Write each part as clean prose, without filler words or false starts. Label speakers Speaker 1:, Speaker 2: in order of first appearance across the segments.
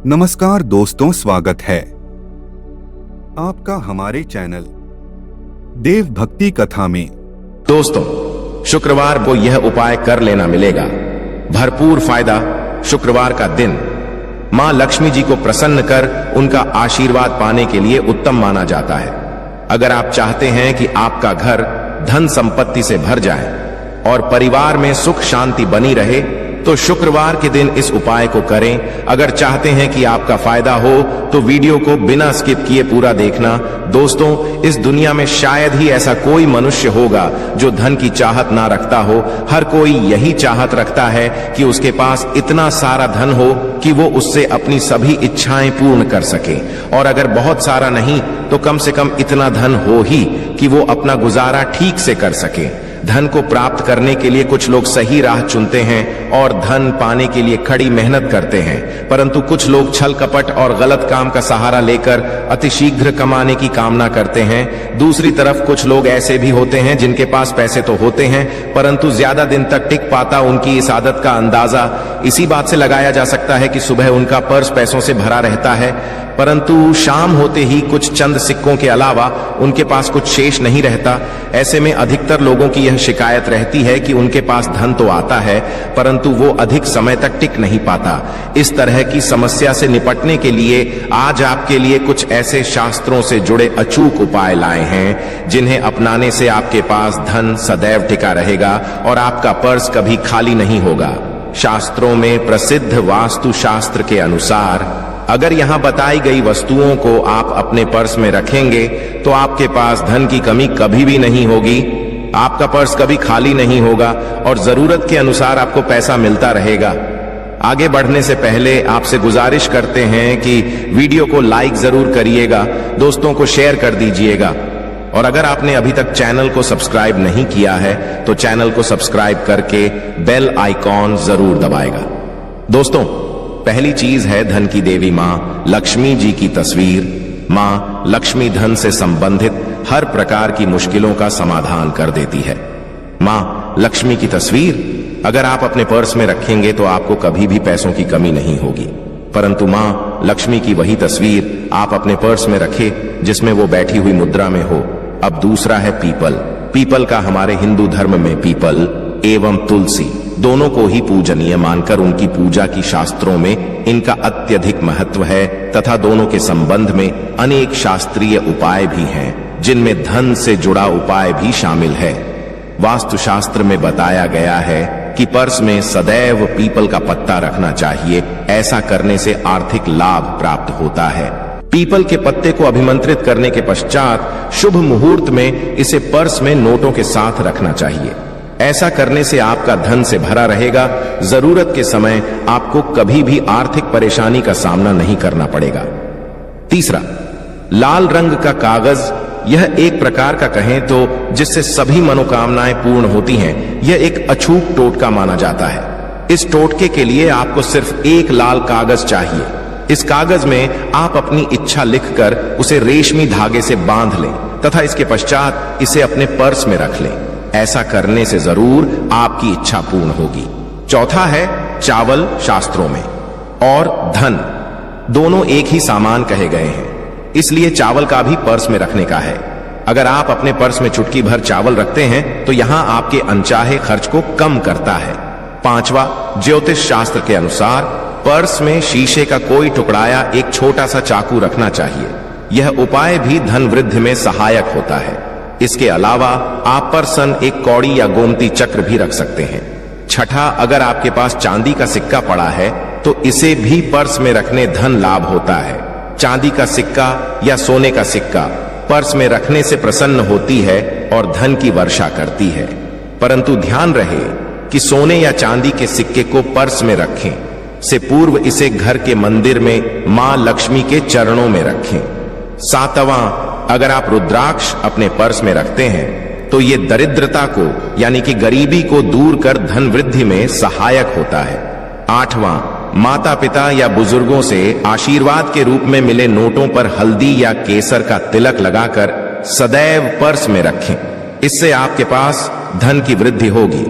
Speaker 1: नमस्कार दोस्तों, स्वागत है आपका हमारे चैनल देव भक्ति कथा में।
Speaker 2: दोस्तों, शुक्रवार को यह उपाय कर लेना मिलेगा भरपूर फायदा। शुक्रवार का दिन मां लक्ष्मी जी को प्रसन्न कर उनका आशीर्वाद पाने के लिए उत्तम माना जाता है। अगर आप चाहते हैं कि आपका घर धन संपत्ति से भर जाए और परिवार में सुख शांति बनी रहे तो शुक्रवार के दिन इस उपाय को करें। अगर चाहते हैं कि आपका फायदा हो तो वीडियो को बिना स्किप किए पूरा देखना। दोस्तों, इस दुनिया में शायद ही ऐसा कोई मनुष्य होगा जो धन की चाहत ना रखता हो। हर कोई यही चाहत रखता है कि उसके पास इतना सारा धन हो कि वो उससे अपनी सभी इच्छाएं पूर्ण कर सके, और अगर बहुत सारा नहीं तो कम से कम इतना धन हो ही कि वो अपना गुजारा ठीक से कर सके। धन को प्राप्त करने के लिए कुछ लोग सही राह चुनते हैं और धन पाने के लिए कड़ी मेहनत करते हैं, परंतु कुछ लोग छल कपट और गलत काम का सहारा लेकर अतिशीघ्र कमाने की कामना करते हैं। दूसरी तरफ कुछ लोग ऐसे भी होते हैं जिनके पास पैसे तो होते हैं परंतु ज्यादा दिन तक टिक पाता उनकी इस आदत का अंदाजा इसी बात से लगाया जा सकता है कि सुबह उनका पर्स पैसों से भरा रहता है परंतु शाम होते ही कुछ चंद सिक्कों के अलावा उनके पास कुछ शेष नहीं रहता। ऐसे में अधिकतर लोगों की यह शिकायत रहती है कि उनके पास धन तो आता है परंतु वो अधिक समय तक टिक नहीं पाता। इस तरह की समस्या से निपटने के लिए आज आपके लिए कुछ ऐसे शास्त्रों से जुड़े अचूक उपाय लाए हैं जिन्हें अपनाने से आपके पास धन सदैव टिका रहेगा और आपका पर्स कभी खाली नहीं होगा। शास्त्रों में प्रसिद्ध वास्तु शास्त्र के अनुसार अगर यहां बताई गई वस्तुओं को आप अपने पर्स में रखेंगे तो आपके पास धन की कमी कभी भी नहीं होगी, आपका पर्स कभी खाली नहीं होगा और जरूरत के अनुसार आपको पैसा मिलता रहेगा। आगे बढ़ने से पहले आपसे गुजारिश करते हैं कि वीडियो को लाइक जरूर करिएगा, दोस्तों को शेयर कर दीजिएगा, और अगर आपने अभी तक चैनल को सब्सक्राइब नहीं किया है तो चैनल को सब्सक्राइब करके बेल आइकॉन जरूर दबाएगा। दोस्तों, पहली चीज है धन की देवी मां लक्ष्मी जी की तस्वीर। मां लक्ष्मी धन से संबंधित हर प्रकार की मुश्किलों का समाधान कर देती है। मां लक्ष्मी की तस्वीर अगर आप अपने पर्स में रखेंगे तो आपको कभी भी पैसों की कमी नहीं होगी, परंतु मां लक्ष्मी की वही तस्वीर आप अपने पर्स में रखें जिसमें वो बैठी हुई मुद्रा में हो। अब दूसरा है पीपल। पीपल का हमारे हिंदू धर्म में पीपल एवं तुलसी दोनों को ही पूजनीय मानकर उनकी पूजा की शास्त्रों में इनका अत्यधिक महत्व है तथा दोनों के संबंध में अनेक शास्त्रीय उपाय भी हैं जिनमें धन से जुड़ा उपाय भी शामिल है। वास्तुशास्त्र में बताया गया है कि पर्स में सदैव पीपल का पत्ता रखना चाहिए, ऐसा करने से आर्थिक लाभ प्राप्त होता है। पीपल के पत्ते को अभिमंत्रित करने के पश्चात शुभ मुहूर्त में इसे पर्स में नोटों के साथ रखना चाहिए। ऐसा करने से आपका धन से भरा रहेगा, जरूरत के समय आपको कभी भी आर्थिक परेशानी का सामना नहीं करना पड़ेगा। तीसरा, लाल रंग का कागज। यह एक प्रकार का कहें तो जिससे सभी मनोकामनाएं पूर्ण होती हैं। यह एक अछूत टोटका माना जाता है। इस टोटके के लिए आपको सिर्फ एक लाल कागज चाहिए। इस कागज में आप अपनी इच्छा लिखकर उसे रेशमी धागे से बांध लें तथा इसके पश्चात इसे अपने पर्स में रख लें। ऐसा करने से जरूर आपकी इच्छा पूर्ण होगी। चौथा है चावल। शास्त्रों में और धन दोनों एक ही सामान कहे गए हैं, इसलिए चावल का भी पर्स में रखने का है। अगर आप अपने पर्स में चुटकी भर चावल रखते हैं तो यहां आपके अनचाहे खर्च को कम करता है। पांचवा, ज्योतिष शास्त्र के अनुसार पर्स में शीशे का कोई टुकड़ा या एक छोटा सा चाकू रखना चाहिए। यह उपाय भी धन वृद्धि में सहायक होता है। इसके अलावा आप पर्सन एक कौड़ी या गोमती चक्र भी रख सकते हैं। छठा, अगर आपके पास चांदी का सिक्का पड़ा है तो इसे भी पर्स में रखने धन लाभ होता है। चांदी का सिक्का या सोने का सिक्का पर्स में रखने से प्रसन्न होती है और धन की वर्षा करती है, परंतु ध्यान रहे कि सोने या चांदी के सिक्के को पर्स में रखें से पूर्व इसे घर के मंदिर में मां लक्ष्मी के चरणों में रखें। सातवां, अगर आप रुद्राक्ष अपने पर्स में रखते हैं तो ये दरिद्रता को यानी कि गरीबी को दूर कर धन वृद्धि में सहायक होता है। आठवां, माता पिता या बुजुर्गों से आशीर्वाद के रूप में मिले नोटों पर हल्दी या केसर का तिलक लगाकर सदैव पर्स में रखें। इससे आपके पास धन की वृद्धि होगी।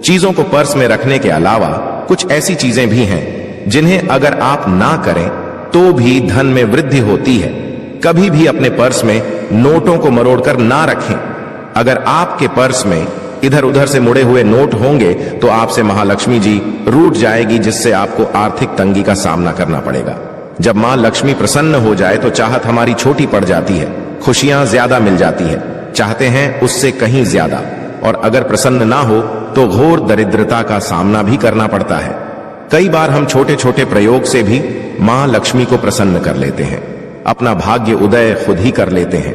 Speaker 2: चीजों को पर्स में रखने के अलावा कुछ ऐसी चीजें भी हैं जिन्हें अगर आप ना करें तो भी धन में वृद्धि होती है। कभी भी अपने पर्स में नोटों को मरोड़कर ना रखें। अगर आपके पर्स में इधर उधर से मुड़े हुए नोट होंगे तो आपसे महालक्ष्मी जी रूठ जाएगी, जिससे आपको आर्थिक तंगी का सामना करना पड़ेगा। जब मां लक्ष्मी प्रसन्न हो जाए तो चाहत हमारी छोटी पड़ जाती है, खुशियां ज्यादा मिल जाती है, चाहते हैं उससे कहीं ज्यादा, और अगर प्रसन्न ना हो तो घोर दरिद्रता का सामना भी करना पड़ता है। कई बार हम छोटे छोटे प्रयोग से भी मां लक्ष्मी को प्रसन्न कर लेते हैं, अपना भाग्य उदय खुद ही कर लेते हैं।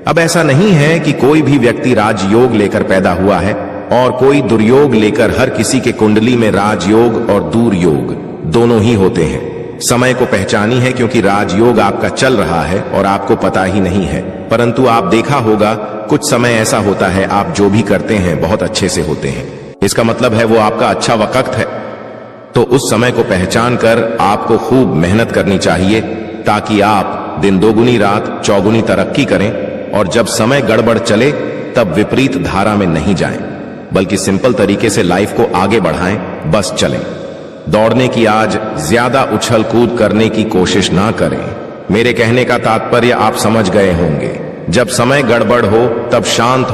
Speaker 2: अब ऐसा नहीं है कि कोई भी व्यक्ति राजयोग लेकर पैदा हुआ है और कोई दुर्योग लेकर। हर किसी के कुंडली में राजयोग और दुर्योग दोनों ही होते हैं। समय को पहचानी है क्योंकि राजयोग आपका चल रहा है और आपको पता ही नहीं है, परंतु आप देखा होगा कुछ समय ऐसा होता है आप जो भी करते हैं बहुत अच्छे से होते हैं। इसका मतलब है वो आपका अच्छा वक्त है। तो उस समय को पहचान कर आपको खूब मेहनत करनी चाहिए ताकि आप दिन दोगुनी रात चौगुनी तरक्की करें, और जब समय गड़बड़ चले तब विपरीत धारा में नहीं जाएं, बल्कि सिंपल तरीके से लाइफ को आगे बढ़ाएं, बस चलें। दौड़ने की आज ज्यादा उछल कूद करने की कोशिश ना करें। मेरे कहने का तात्पर्य आप समझ गए होंगे। जब समय गड़बड़ हो तब शांत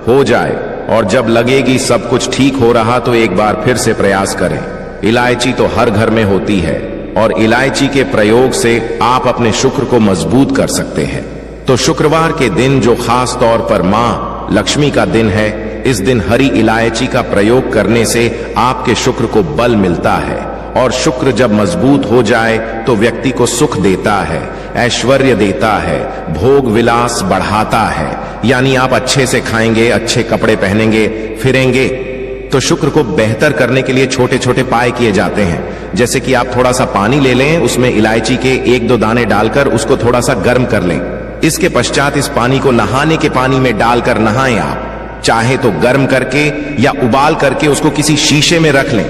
Speaker 2: हो जाए, और जब लगेगी सब कुछ ठीक हो रहा तो एक बार फिर से प्रयास करें। इलायची तो हर घर में होती है और इलायची के प्रयोग से आप अपने शुक्र को मजबूत कर सकते हैं। तो शुक्रवार के दिन जो खास तौर पर मां लक्ष्मी का दिन है, इस दिन हरी इलायची का प्रयोग करने से आपके शुक्र को बल मिलता है, और शुक्र जब मजबूत हो जाए तो व्यक्ति को सुख देता है, ऐश्वर्य देता है, भोग विलास बढ़ाता है। यानी आप अच्छे से खाएंगे, अच्छे कपड़े पहनेंगे, फिरेंगे। तो शुक्र को बेहतर करने के लिए छोटे छोटे उपाय किए जाते हैं, जैसे कि आप थोड़ा सा पानी ले लें, उसमें इलायची के 1-2 दाने डालकर उसको थोड़ा सा गर्म कर लें। इसके पश्चात इस पानी को नहाने के पानी में डालकर नहाएं। आप चाहे तो गर्म करके या उबाल करके उसको किसी शीशे में रख लें,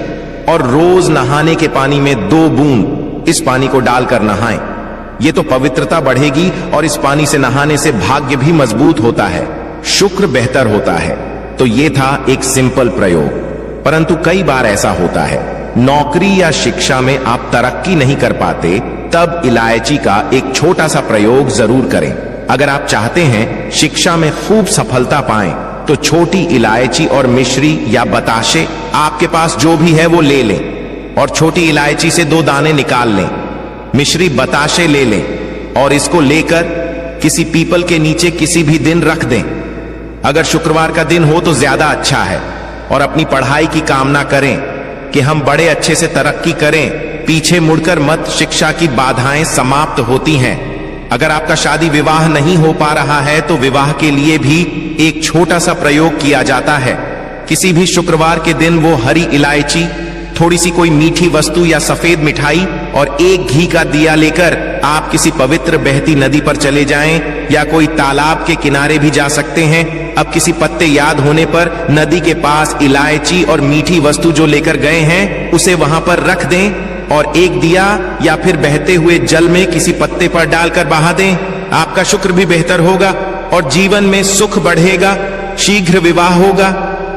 Speaker 2: और रोज नहाने के पानी में 2 बूंद इस पानी को डालकर नहाएं। ये तो पवित्रता बढ़ेगी और इस पानी से नहाने से भाग्य भी मजबूत होता है, शुक्र बेहतर होता है। तो ये था एक सिंपल प्रयोग, परंतु कई बार ऐसा होता है नौकरी या शिक्षा में आप तरक्की नहीं कर पाते, तब इलायची का एक छोटा सा प्रयोग जरूर करें। अगर आप चाहते हैं शिक्षा में खूब सफलता पाएं तो छोटी इलायची और मिश्री या बताशे, आपके पास जो भी है वो ले लें, और छोटी इलायची से 2 दाने निकाल लें, मिश्री बताशे ले लें, और इसको लेकर किसी पीपल के नीचे किसी भी दिन रख दें। अगर शुक्रवार का दिन हो तो ज्यादा अच्छा है, और अपनी पढ़ाई की कामना करें कि हम बड़े अच्छे से तरक्की करें, पीछे मुड़कर मत, शिक्षा की बाधाएं समाप्त होती हैं। अगर आपका शादी विवाह नहीं हो पा रहा है तो विवाह के लिए भी एक छोटा सा प्रयोग किया जाता है। किसी भी शुक्रवार के दिन वो हरी इलायची, थोड़ी सी कोई मीठी वस्तु या सफेद मिठाई और 1 घी का दिया लेकर आप किसी पवित्र बहती नदी पर चले जाएं, या कोई तालाब के किनारे भी जा सकते हैं। अब किसी पत्ते याद होने पर नदी के पास इलायची और मीठी वस्तु जो लेकर गए हैं उसे वहां पर रख दें, और 1 दिया या फिर बहते हुए जल में किसी पत्ते पर डालकर बहा दें। आपका शुक्र भी बेहतर होगा और जीवन में सुख बढ़ेगा, शीघ्र विवाह होगा।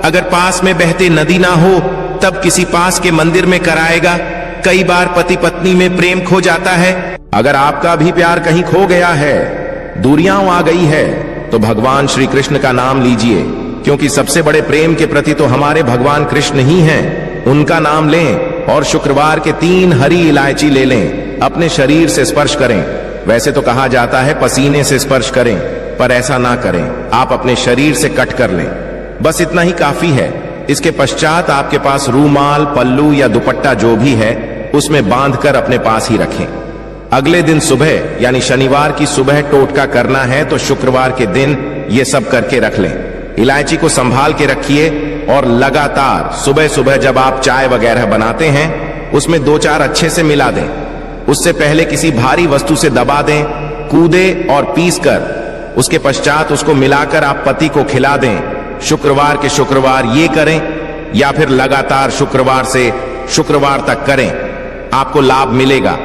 Speaker 2: अगर पास में बहते नदी ना हो तब किसी पास के मंदिर में कराएगा। कई बार पति पत्नी में प्रेम खो जाता है। अगर आपका भी प्यार कहीं खो गया है, दूरियां आ गई है, तो भगवान श्री कृष्ण का नाम लीजिए, क्योंकि सबसे बड़े प्रेम के प्रति तो हमारे भगवान कृष्ण ही हैं। उनका नाम लें और शुक्रवार के 3 हरी इलायची ले लें, अपने शरीर से स्पर्श करें। वैसे तो कहा जाता है पसीने से स्पर्श करें, पर ऐसा ना करें, आप अपने शरीर से कट कर लें, बस इतना ही काफी है। इसके पश्चात आपके पास रूमाल, पल्लू या दुपट्टा जो भी है उसमें बांधकर अपने पास ही रखें। अगले दिन सुबह यानी शनिवार की सुबह टोटका करना है, तो शुक्रवार के दिन ये सब करके रख लें। इलायची को संभाल के रखिए और लगातार सुबह सुबह जब आप चाय वगैरह बनाते हैं उसमें 2-4 अच्छे से मिला दें। उससे पहले किसी भारी वस्तु से दबा दें, कूदे और पीस कर उसके पश्चात उसको मिलाकर आप पति को खिला दें। शुक्रवार के शुक्रवार ये करें, या फिर लगातार शुक्रवार से शुक्रवार तक करें, आपको लाभ मिलेगा।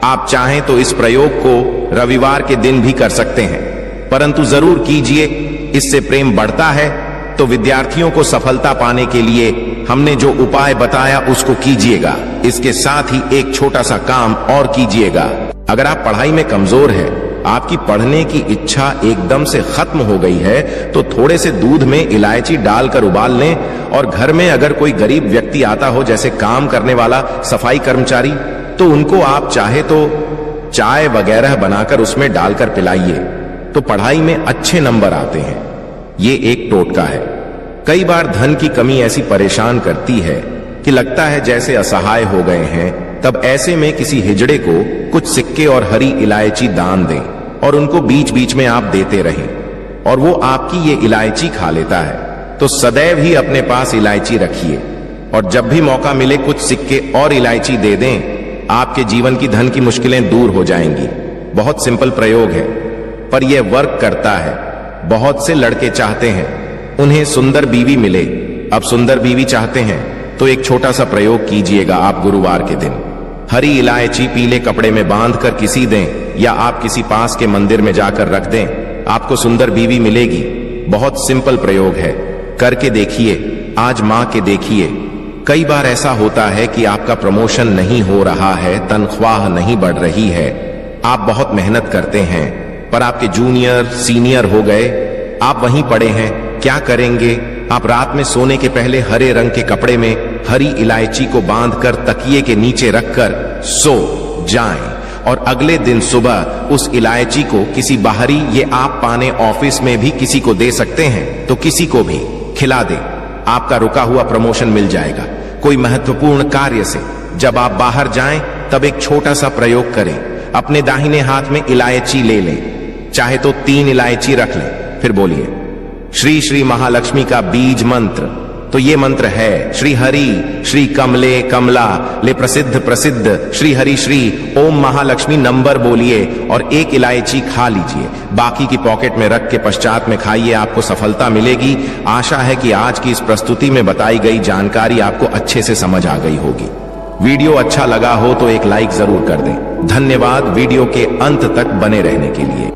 Speaker 2: आप चाहें तो इस प्रयोग को रविवार के दिन भी कर सकते हैं, परंतु जरूर कीजिए, इससे प्रेम बढ़ता है। तो विद्यार्थियों को सफलता पाने के लिए हमने जो उपाय बताया उसको कीजिएगा। इसके साथ ही एक छोटा सा काम और कीजिएगा। अगर आप पढ़ाई में कमजोर है, आपकी पढ़ने की इच्छा एकदम से खत्म हो गई है, तो थोड़े से दूध में इलायची डालकर उबाल लें और घर में अगर कोई गरीब व्यक्ति आता हो, जैसे काम करने वाला, सफाई कर्मचारी, तो उनको आप चाहे तो चाय वगैरह बनाकर उसमें डालकर पिलाइए, तो पढ़ाई में अच्छे नंबर आते हैं। ये एक टोटका है। कई बार धन की कमी ऐसी परेशान करती है कि लगता है जैसे असहाय हो गए हैं। तब ऐसे में किसी हिजड़े को कुछ सिक्के और हरी इलायची दान दें और उनको बीच बीच में आप देते रहें और वो आपकी ये इलायची खा लेता है। तो सदैव ही अपने पास इलायची रखिए और जब भी मौका मिले कुछ सिक्के और इलायची दे दें। आपके जीवन की धन की मुश्किलें दूर हो जाएंगी। बहुत सिंपल प्रयोग है, पर यह वर्क करता है। बहुत से लड़के चाहते हैं उन्हें सुंदर बीवी मिले। अब सुंदर बीवी चाहते हैं तो एक छोटा सा प्रयोग कीजिएगा। आप गुरुवार के दिन हरी इलायची पीले कपड़े में बांधकर किसी दें या आप किसी पास के मंदिर में जाकर रख दें, आपको सुंदर बीवी मिलेगी। बहुत सिंपल प्रयोग है, करके देखिए, आजमा के देखिए। कई बार ऐसा होता है कि आपका प्रमोशन नहीं हो रहा है, तनख्वाह नहीं बढ़ रही है, आप बहुत मेहनत करते हैं पर आपके जूनियर सीनियर हो गए, आप वहीं पड़े हैं। क्या करेंगे? आप रात में सोने के पहले हरे रंग के कपड़े में हरी इलायची को बांधकर तकिए के नीचे रखकर सो जाएं और अगले दिन सुबह उस इलायची को किसी बाहरी, ये आप पाने ऑफिस में भी किसी को दे सकते हैं, तो किसी को भी खिला दें। आपका रुका हुआ प्रमोशन मिल जाएगा। कोई महत्वपूर्ण कार्य से जब आप बाहर जाएं तब एक छोटा सा प्रयोग करें। अपने दाहिने हाथ में इलायची ले लें, चाहे तो 3 इलायची रख लें, फिर बोलिए श्री श्री महालक्ष्मी का बीज मंत्र। तो ये मंत्र है श्री हरि श्री कमले कमला ले प्रसिद्ध प्रसिद्ध श्री हरि श्री ओम महालक्ष्मी। नंबर बोलिए और 1 इलायची खा लीजिए, बाकी की पॉकेट में रख के पश्चात में खाइए, आपको सफलता मिलेगी। आशा है कि आज की इस प्रस्तुति में बताई गई जानकारी आपको अच्छे से समझ आ गई होगी। वीडियो अच्छा लगा हो तो एक लाइक जरूर कर दें। धन्यवाद वीडियो के अंत तक बने रहने के लिए।